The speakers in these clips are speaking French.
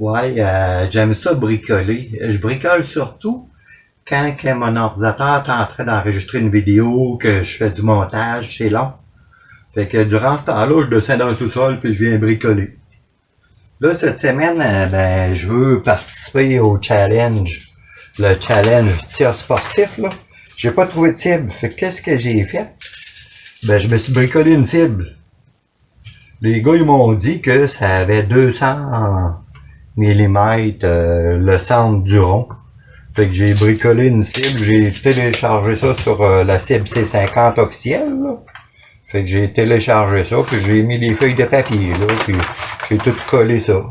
Ouais, j'aime ça bricoler. Je bricole surtout quand que mon ordinateur est en train d'enregistrer une vidéo, que je fais du montage, c'est long. Fait que durant ce temps-là, je descends dans le sous-sol puis je viens bricoler. Là, cette semaine, ben, je veux participer au challenge. Le challenge tir sportif, là. J'ai pas trouvé de cible. Fait que qu'est-ce que j'ai fait? Ben, je me suis bricolé une cible. Les gars, ils m'ont dit que ça avait 200 millimètres le centre du rond. Fait que j'ai bricolé une cible, j'ai téléchargé ça sur la cible C50 officielle, là. Fait que j'ai téléchargé ça, puis j'ai mis des feuilles de papier, là, puis j'ai tout collé ça.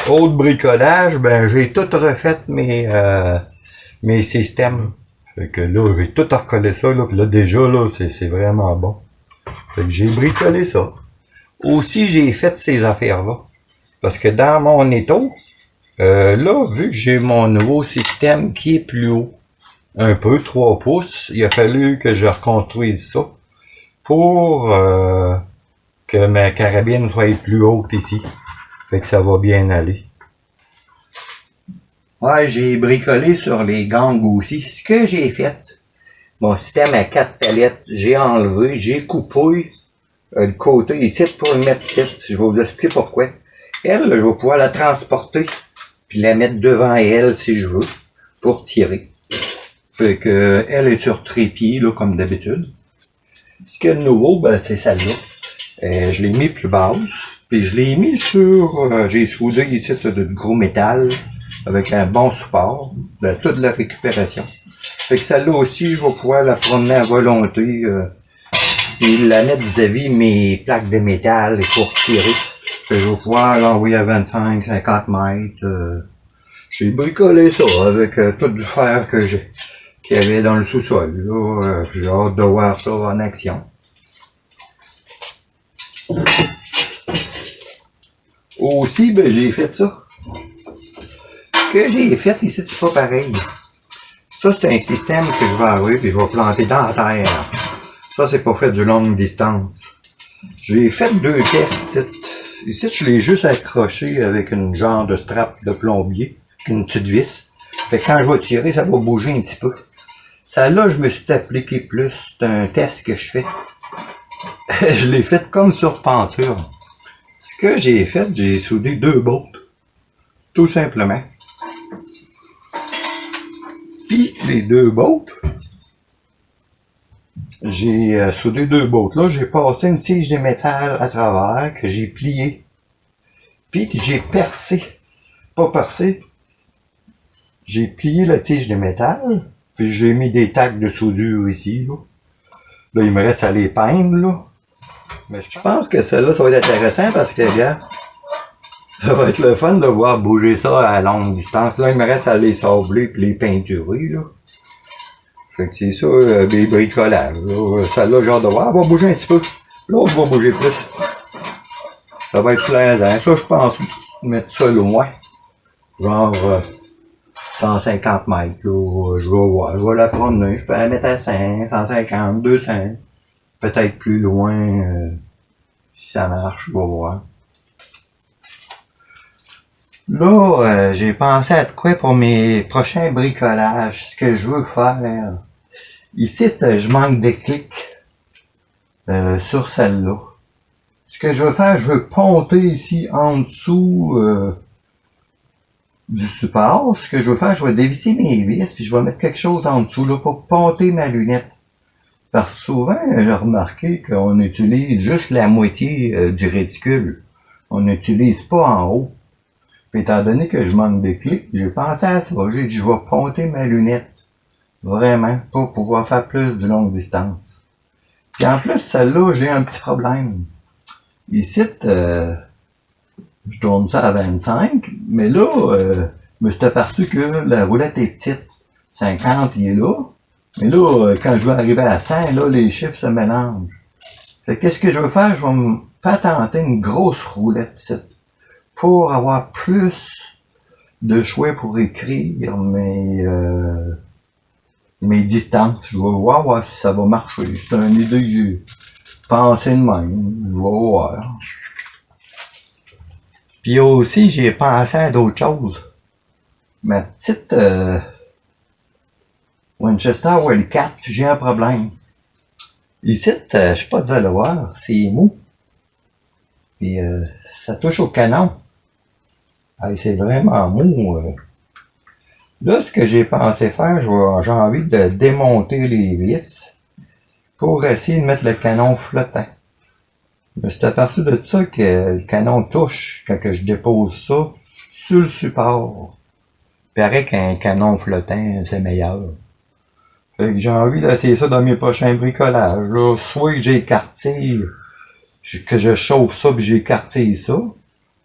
Autre bricolage, ben j'ai tout refait mes systèmes. Fait que là, j'ai tout recollé ça, là, puis là, déjà, là, c'est vraiment bon. Fait que j'ai bricolé ça. Aussi, j'ai fait ces affaires-là. Parce que dans mon étau, là, vu que j'ai mon nouveau système qui est plus haut, un peu, 3 pouces, il a fallu que je reconstruise ça pour que ma carabine soit plus haute ici. Fait que ça va bien aller. Ouais, j'ai bricolé sur les gangs aussi. Ce que j'ai fait, mon système à 4 palettes, j'ai enlevé, j'ai coupé le côté ici pour le mettre ici. Je vais vous expliquer pourquoi. Elle, je vais pouvoir la transporter puis la mettre devant elle si je veux pour tirer. Fait que elle est sur trépied là comme d'habitude. Ce qu'il y a de nouveau, ben, c'est celle-là. Je l'ai mis plus basse, puis je l'ai mis sur... j'ai soudé ici de gros métal avec un bon support de toute la récupération. Fait que celle-là aussi, je vais pouvoir la promener à volonté et la mettre vis-à-vis mes plaques de métal pour tirer. Je vais pouvoir l'envoyer à 25-50 mètres. J'ai bricolé ça avec tout du fer que qu'il y avait dans le sous-sol. J'ai hâte de voir ça en action. Aussi, ben, j'ai fait ça. Ce que j'ai fait ici, c'est pas pareil. Ça, c'est un système que je vais avoir et je vais planter dans la terre. Ça, c'est pas fait de longue distance. J'ai fait 2 tests. Ici, je l'ai juste accroché avec une genre de strap de plombier, une petite vis. Fait que quand je vais tirer, ça va bouger un petit peu. Celle-là, je me suis appliqué plus. C'est un test que je fais. Je l'ai fait comme sur peinture. Ce que j'ai fait, j'ai soudé 2 bolts. Tout simplement. Puis, les 2 bolts, j'ai soudé 2 bolts. Là, j'ai passé une tige de métal à travers que j'ai plié. Puis que j'ai percé. Pas percé. J'ai plié la tige de métal. Puis j'ai mis des tacs de soudure ici. Là, il me reste à les peindre. Là. Mais je pense que celle-là, ça va être intéressant parce que, regarde, ça va être le fun de voir bouger ça à longue distance. Là, il me reste à les sabler puis les peinturer. Là. Fait que c'est ça, des bricolages. Celle-là, j'ai hâte de voir. Elle va bouger un petit peu. L'autre va bouger plus. Ça va être plaisant. Ça, je pense mettre ça loin. Genre 150 mètres. Là. Je vais voir. Je vais la promener. Je peux la mettre à 100, 150, 200. Peut-être plus loin. Si ça marche, je vais voir. Là, j'ai pensé à de quoi pour mes prochains bricolages. Ce que je veux faire. Ici, je manque de clics sur celle-là. Ce que je veux faire, je veux ponter ici en dessous du support. Ce que je veux faire, je vais dévisser mes vis puis je vais mettre quelque chose en dessous là pour ponter ma lunette. Parce que souvent, j'ai remarqué qu'on utilise juste la moitié du réticule. On n'utilise pas en haut. Puis, étant donné que je manque de clics, j'ai pensé à ça. J'ai dit, je vais ponter ma lunette. Vraiment, pour pouvoir faire plus de longue distance. Puis en plus, celle-là, j'ai un petit problème. Ici, je tourne ça à 25, mais là, je me suis aperçu que la roulette est petite. 50, il est là. Mais là, quand je vais arriver à 100, là, les chiffres se mélangent. Fait qu'est-ce que je veux faire? Je vais me patenter une grosse roulette ici pour avoir plus de choix pour écrire mes distances. Je vais voir si ça va marcher. C'est une idée que j'ai pensé de même. Je vais voir. Puis aussi, j'ai pensé à d'autres choses. Ma petite Winchester Wildcat, j'ai un problème. Ici, je sais pas si vous allez voir, c'est mou. Puis ça touche au canon. C'est vraiment mou. Là, ce que j'ai pensé faire, j'ai envie de démonter les vis pour essayer de mettre le canon flottant. Je me suis aperçu de ça que le canon touche quand que je dépose ça sur le support. Il paraît qu'un canon flottant, c'est meilleur. Fait que j'ai envie d'essayer ça dans mes prochains bricolages. Là. Soit que j'écartille, que je chauffe ça puis j'écartille ça,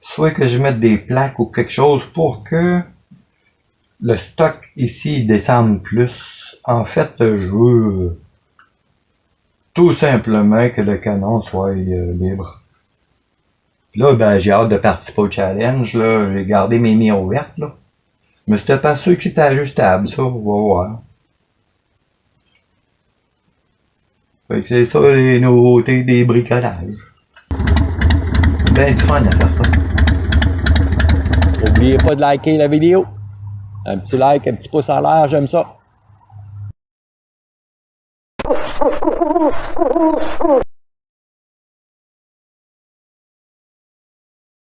soit que je mette des plaques ou quelque chose pour que le stock ici descende plus. En fait, je veux tout simplement que le canon soit libre. Là, ben, j'ai hâte de participer au challenge. Là. J'ai gardé mes mires ouvertes. Là. Mais c'était pas sûr que c'était ajustable, ça. On va voir. Fait que c'est ça les nouveautés des bricolages. Ben du fun à faire ça. N'oubliez pas de liker la vidéo. Un petit like, un petit pouce en l'air, j'aime ça.